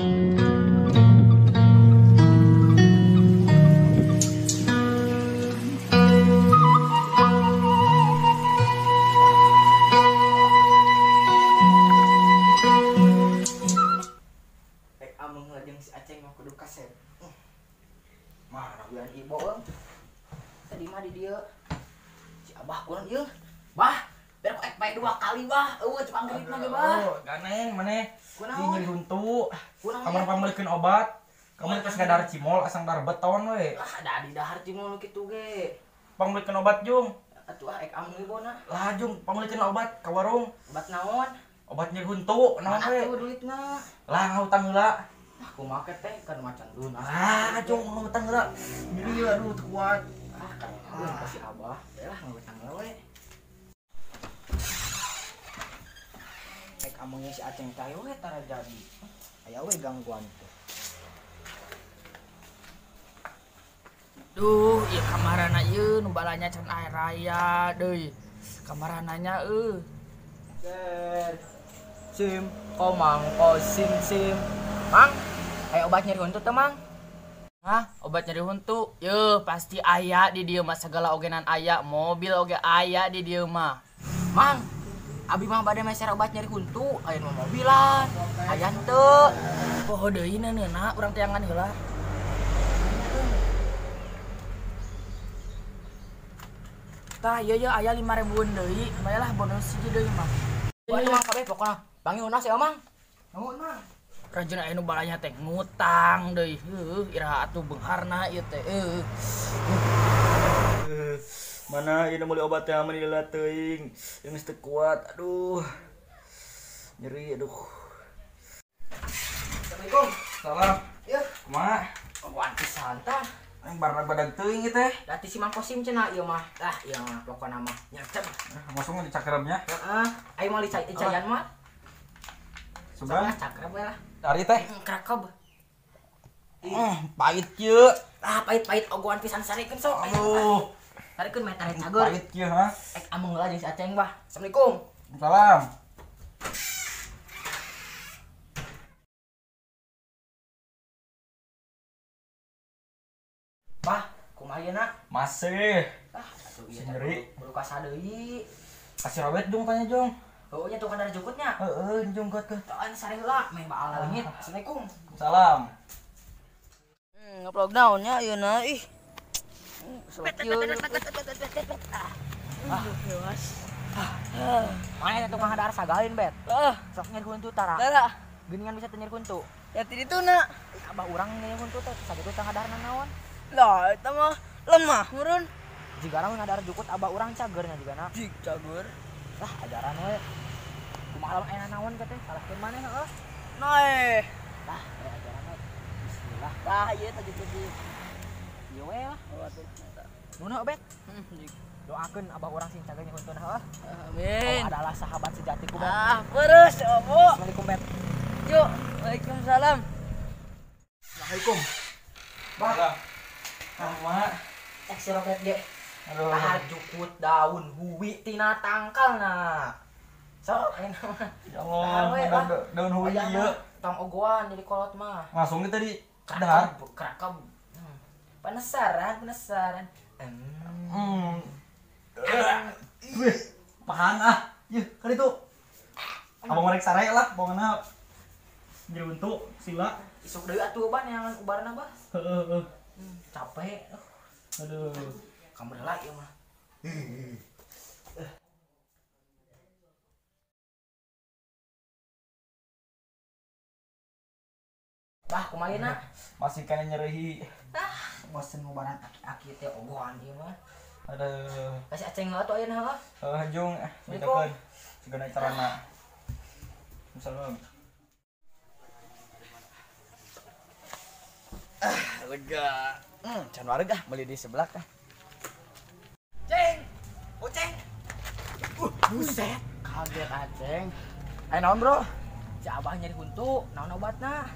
Si Aceng mau kudu kaset. Marah bulan ibu bang. Tadi mah di dia. Si Abah kurang ieu. Bah, biar ku ek bae 2 kali bah. Cepang gerit mah ge bah. Ganeng maneh. Kunaon? Di nyeri huntu. Kunaon? Kamar pameulikeun obat. Kamu geus ngadar cimol asang dar beton we. Da di dahar cimol kitu ge. Pameulikeun obat Jung. Atuh ek amung ibona. Lah Jung, pameulikeun obat ka warung. Obat naon? Obat nyeri huntu, naon we? Atuh duitna. Lah ngahutang heula. Aku make teh kan macan dun. Jung ngahutang heula. Nyeri aduh teu kuat. Kan kasih Abah. Lah ngahutang we. Ek amungnya si Aceng teh we tara jadi. Aya we gangguan teh. Duh, ieu kamarana ieu nu balanya can air raya deui. Kamarananya Sim, komang, sim. Mang, aya obat nyeri huntu teh, Mang? Hah, obat nyeri huntu? Yeuh, pasti aya di dieu mah sagala ogenan aya, mobil oge aya di dieu mah. Mang, abi mah bade meser obat nyeri huntu, aya nu mobilan, aya henteu. Poho deui neuna urang teh angan heula. Tah, ieu aya 5.000-an deui, bayalah bonus hiji deui mah. Wah, Mang kabeh pokona pangiunas ya, Mang. Nuhun, Mang. Rajana aya nu balanya teh ngutang deui. Iraha atuh beungharna ieu teh. Mana ieu meuli obat teh aman heula teuing. Geus teu kuat. Aduh. Nyeri aduh. Assalamualaikum. Salam. Ieu, Kumaha? obat pisan tah. Aing barudak badag teuing ieu teh. Dati si Mang Kosim cenah ieu mah. Tah, ieu mah pokona mah nyercep. Langsung dicakremnya. Heeh, aya mah icayan mah. Sudah. Cakrem we lah. Dari teh. Krakeb. Pahit kieu. Ah, pahit-pahit ogohan pisan sarikeun sok. Aduh. Sarikeun meh tarik cager. Pahit kieu ha. Ek amung heula jeung si Aceng bah. Assalamualaikum. Salam. Bah, kumaha ieu na? Masih. Ah, atuh ieu Nyeri. Bulu kasa deui. Kasih robet Jung tanya Jung. Heuh nya tuh kan ada jukutnya. Jung got ke. Toan sare heula meh baal leungit. Assalamualaikum. Salam. Ngeplog naonnya ayeuna ih. Mana tukang hadar sagalin bet. Sok nyeri huntu tara. Tara, Geuningan bisa teu nyeri huntu. ya ti dituna. Abah urang nyeri huntu teh sakitu teh hadarna naon? Lah, eta mah lemah meureun. Jigana mun hadar jukut abah urang cagernya jigana. Dik cager. Lah ajaran we. Kumaha lamun aya naon teh salahkeun maneh heuh. Nae. Lah aya ajaran we. Bismillah. Tah ieu tadi tadi. Ieu we lah. Oh atuh eta. Nuhun bet. Dik. Doakeun abah urang sing cagernya huntuna heuh. Amin. Kau adalah sahabat sejatiku bet. Ah, peres obo. Assalamualaikum bet. Yuk, waalaikumsalam. Assalamualaikum. Bah. Kumaha? Ek si Robert ge. Aduh. Tahar jukut daun huwi tina tangkalna. Sok ayeuna mah. Ya Allah, daun huwi ieu. Tong ogoan jadi kolot mah. Langsung kita di dahar. Krakab. Penasaran. Wih, pahan ah. Yeuh, kan itu. Abang merek sare lah, pokoknya jadi untuk sila. Isuk deui atuh ban yang ubarna bah. Heeh. Capek. Aduh. Kamar heula ieu mah. Bah, kumaha ieu na? Masih kena nyeri. Bosen ngubaran aki-aki teh ogohan ieu mah. Aduh. Kasih Aceng heula tuh ayeuna heuh. Jung, mintakeun segala carana. Salam. Lega. Can warga beli di sebelah kah. Ceng. Ceng. Buset. Kaget Aceng. Ayo naon, Bro? Si Abah nyeri huntu, naon obatna?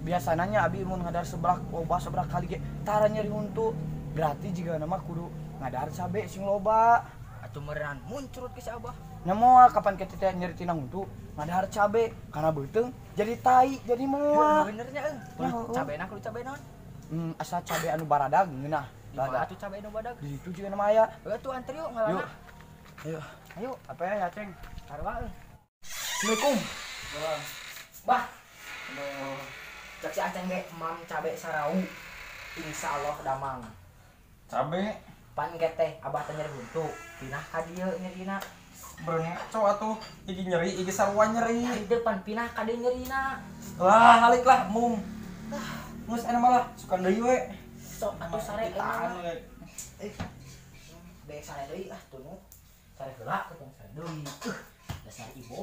Biasanya abi mun ngadar sebelah loba sebelah kali ge tara nyeri huntu berarti jika nama kudu ngadar cabe sing loba Atuh meureun muncurut ke si Abah. nya moal kapan kita teh nyeri tina huntu Madahar cabe karena beuteng jadi tai jadi mual. Benernya Nyaho. cabena kudu cabe naon? Asal cabe anu baradag ngeunah. Di mana atuh cabe nu badag? Di situ juga nama aya. Heuh tuh antri yuk Yuk. ngalanna. Ayo. Ayo. Apa ya, Ceng? Sarua euy. Assalamualaikum. Bah. Cek si Aceng ge mam cabe sarau. Insyaallah damang. Cabe Pan teh abah teh nyeri buntu. Pinah ka dieu nyerina. berenang coba tuh iki nyeri iki sarua nyeri. Di depan pinah ka dieu nyerina. Lah halik lah mum. Ngus anu malah suka deui we. Sok atuh sare Tahan enak. we. Be sare deui ah tuh nu. Sare heula ketong sare deui. Dasar ibu.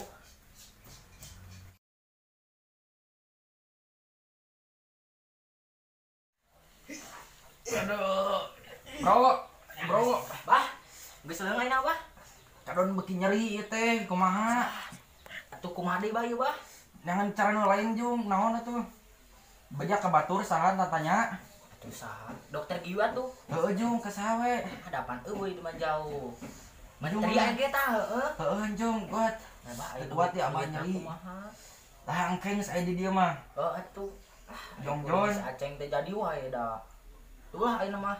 Aduh. Bro. Bah, geus leungeun abah. Kadon beuki nyeri ieu teh kumaha? Atuh kumaha deui bah ieu bah? Jangan cara nu lain jung, naon atuh? Bejak ke batur sahan tatanya. Atuh saha? Dokter Giwa tuh. Heueuh jung ka sawe. Hadapan eueuy di mah jauh. Jung. Menteri age tah heueuh. Heueuh jung buat. Nah, bah aya Kuat ya, abah duit nyeri. kumaha? Tah engkeng geus aya di dieu mah. Atuh. Jong, Jong Jon. Aceng teh jadi wae da. Tuh lah ayeuna mah.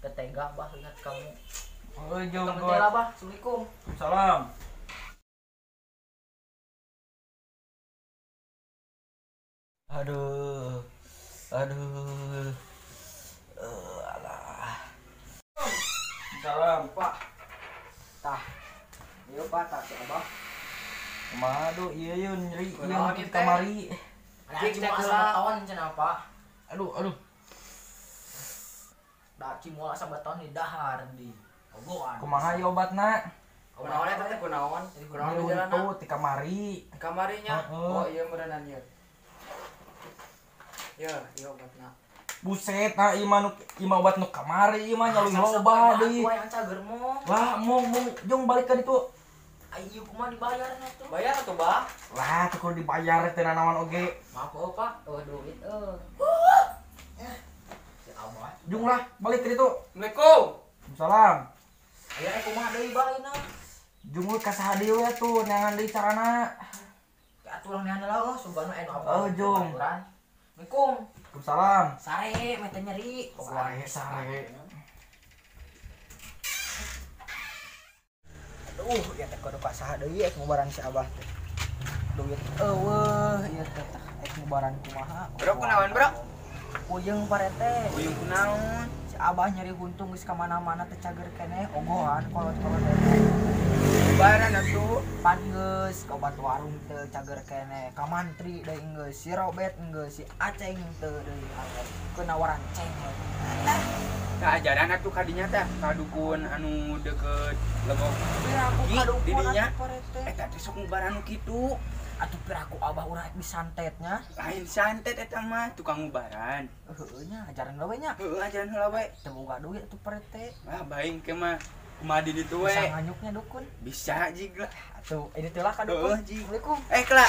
Tetega bah lihat kamu. Heueuh jung Kamu teh buat. lah bah. Assalamualaikum. Salam. Aduh. Alah. Salam, Pak. Tah. Ieu Pak tah si Abah. Kumaha duh ieu yun nyeri Kunaon ieu ieu teh? kamari. Ada Cek, cek cek asa heula. beton cenah Pak. Aduh. Da cimol asa beton di dahar di ogoan. Kumaha ieu obatna? Kunaon eta teh kunaon? Jadi kunaon di Nyeri jalan untut di kamari. kamarinya. Heeh. Oh iya beneran ieu. Ya, iya obatna. Buset, nah ieu mah obat nu kamari ieu mah nyaluy loba deui. Aku yang cager mo. Lah, mau jong balik ka ditu. Ayo kumaha dibayarna tuh. Bayar atuh, Bah. Lah, teu kudu dibayar teh naon oge. Maaf Pak, duit Si Abah. Jung lah, balik ka ditu. Assalamualaikum. Salam. Aya kumaha deui baeuna? Jung we ka saha deui we tuh, neangan deui carana. Atuh urang neangan lah subhana anu apa. Oh, Jung. Assalamualaikum. Salam. Sare, mete nyeri. Sare. Ya teh kudu ka saha deui ek ngubaran si Abah teh. Duit eueuh ieu teh tah ek ngubaran kumaha. Bro, kunaon, Bro? Puyeng parete. Uyung kunaon? Si Abah nyeri huntung geus ka mana-mana teh cager keneh ogohan kolot-kolot Bayaran atuh. pan geus ka obat warung teu cager keneh ka mantri deui geus si Robet geus si Aceng teu deui ke nawaran ceng. Kaajaran atuh kadinya teh ka dukun anu deket Legok. Piraku Di kadukun didinya. atuh parete. Eta teh sok ngubaran nu kitu. Atuh piraku Abah urang disantetnya. Lain santet eta mah tukang ngubaran. Heueuh nya ajaran gawe nya. Heueuh ajaran heula we. Teu boga duit atuh parete. Ah baing ke mah kumaha di ditu we. Bisa nganyuknya dukun. Bisa jig lah. Atuh ini teh lah ka Heueuh, dukun. Ji. Assalamualaikum. Kela.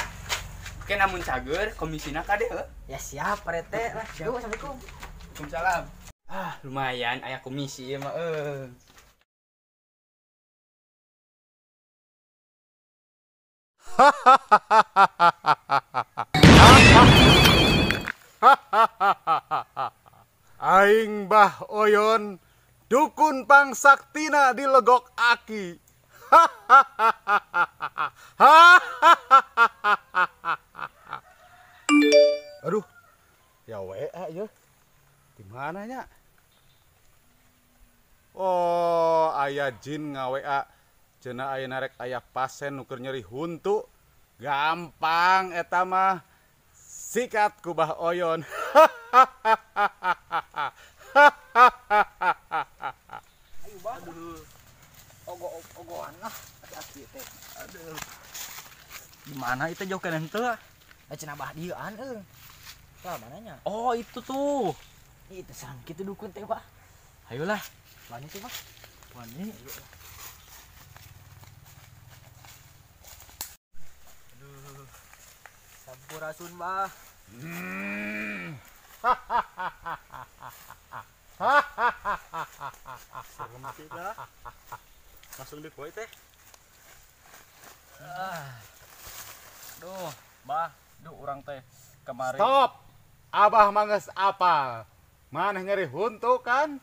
Oke namun cager komisina kade heuh. Ya siap parete lah. Yo assalamualaikum. Waalaikumsalam. Ah, lumayan aya komisi ieu mah Aing Mbah Oyon dukun pangsaktina di Legok Aki. Aduh, ya WA ya. Di mananya? Oh, aya jin nga-WA. Cenah ayeuna rek aya pasien nu keur nyeri huntu. Gampang eta mah. Sikat ku Mbah Oyon. Ayo Bang. Ogo-ogoan lah. Hati-hati teh. Aduh. Di mana itu jauh kan henteu? Cenah Bah dieuan Tah mananya? Oh, itu tuh. Itu sareng kitu dukun teh Bah. Ayolah. Wani teh Bah. Wani. Sampurasun Bah. Serem tidak. Langsung dipoe teh. Duh, bah, duh urang teh kemarin. Stop. Abah manges apal. Maneh nyeri huntu kan?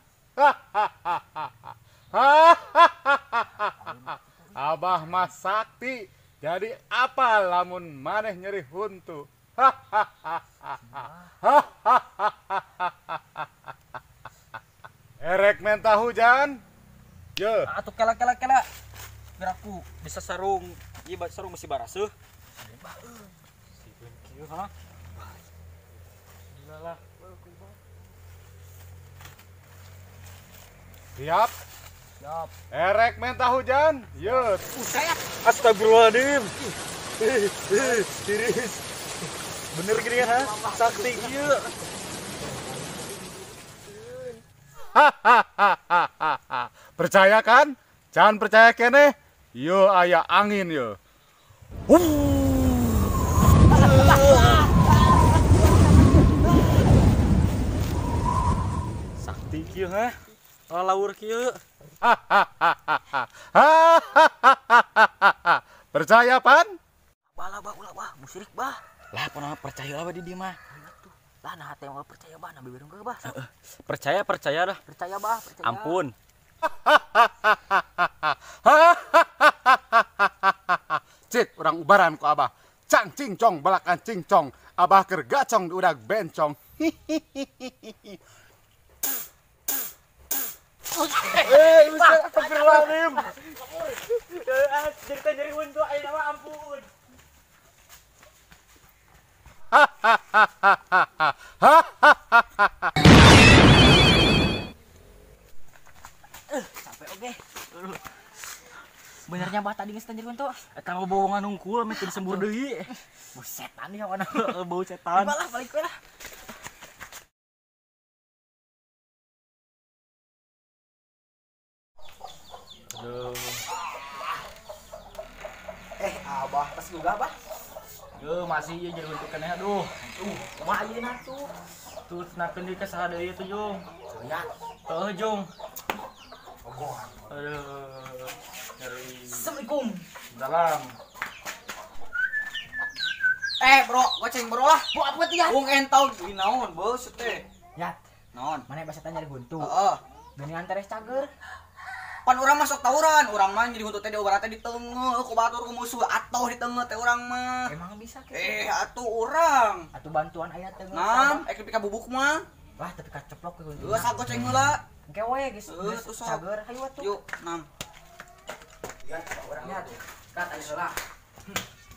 Abah mah sakti. Jadi apal lamun maneh nyeri huntu. Erek mentah hujan. Ye. Atuh kela. Biar aku bisa sarung. Ieu sarung mesti baraseuh. Sieun kieu ha. Lah. Siap. Siap. Erek mentah hujan. Ye. Astagfirullahaladzim. Tiris. Bener gini ha? Sakti kieu. Percaya kan? Jangan percaya kene. Yo aya angin yo. Sakti kieu ha. Laur kieu. Percaya pan? Ulah bah, musyirik bah. Lah pernah percaya lah di dia mah. Lah nah teh mah percaya bah, nabi berung ke bah. Percaya dah. Percaya bah, percaya. Ampun. Cik, orang ubaran ku abah. Cang cincong belakan cincong. Abah keur gacong di udag bencong. Astagfirullahaladzim. Cerita jadi untuk ayo nama ampun. Sampai oke. Benernya bah tadi geus tanjir untuk. Eta mah bohongan hungkul mah teu disembur deui. Buset tani ya mana. Bau setan. Balah balik we lah. Aduh. Abah pas juga bah. Masih ieu jadi untuk keneh aduh. Kumaha ayeuna tuh? Tuh nakeun di ka saha deui tuh Jung. Lihat. Heuh Jung. Aduh. Nyeri. Assalamualaikum. Salam. Bro, goceng bro lah. Bu apa teh ya? Wong entau di naon bos teh. Ya, Naon? mana bahasa tanya di buntu. Heeh. Gini antares cager. Pan urang masuk tawuran, urang mah jadi huntu teh di obarat teh di tengah, ku batur ku musuh atoh di tengah teh urang mah. Emang bisa ke? Atuh urang. Atuh bantuan aya teh. Nah, ek pika bubuk mah. Wah, tapi kaceplok ke buntu. Geus sagoceng heula. Engke we geus Geus, tuh, sok. cager hayu atuh. Yuk, 6. Lihat orangnya tuh. Kat ayo heula.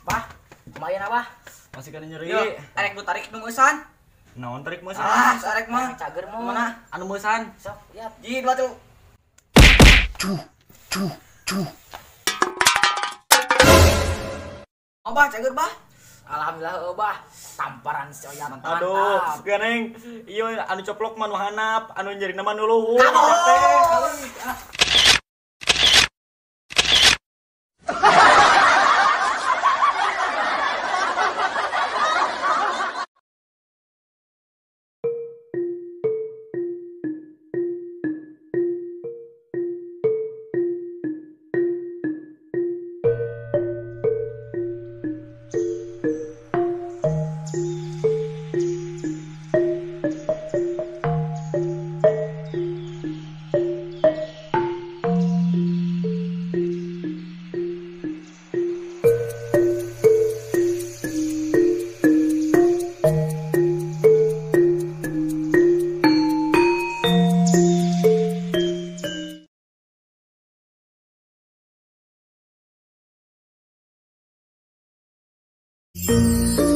Bah, lumayan abah. Masih kana nyeri. Yuk, arek nu tarik nu meusan. Naon trik meusan? Sarek mah. Cager mah. Mana? Anu meusan. Sok, lihat. Ji, 2 tuh. Abah cager bah. Alhamdulillah bah. Tamparan soya mantap. Aduh, ganeng. Ieu anu coplok mah nu hanap, anu nyeri nama nu luhur. You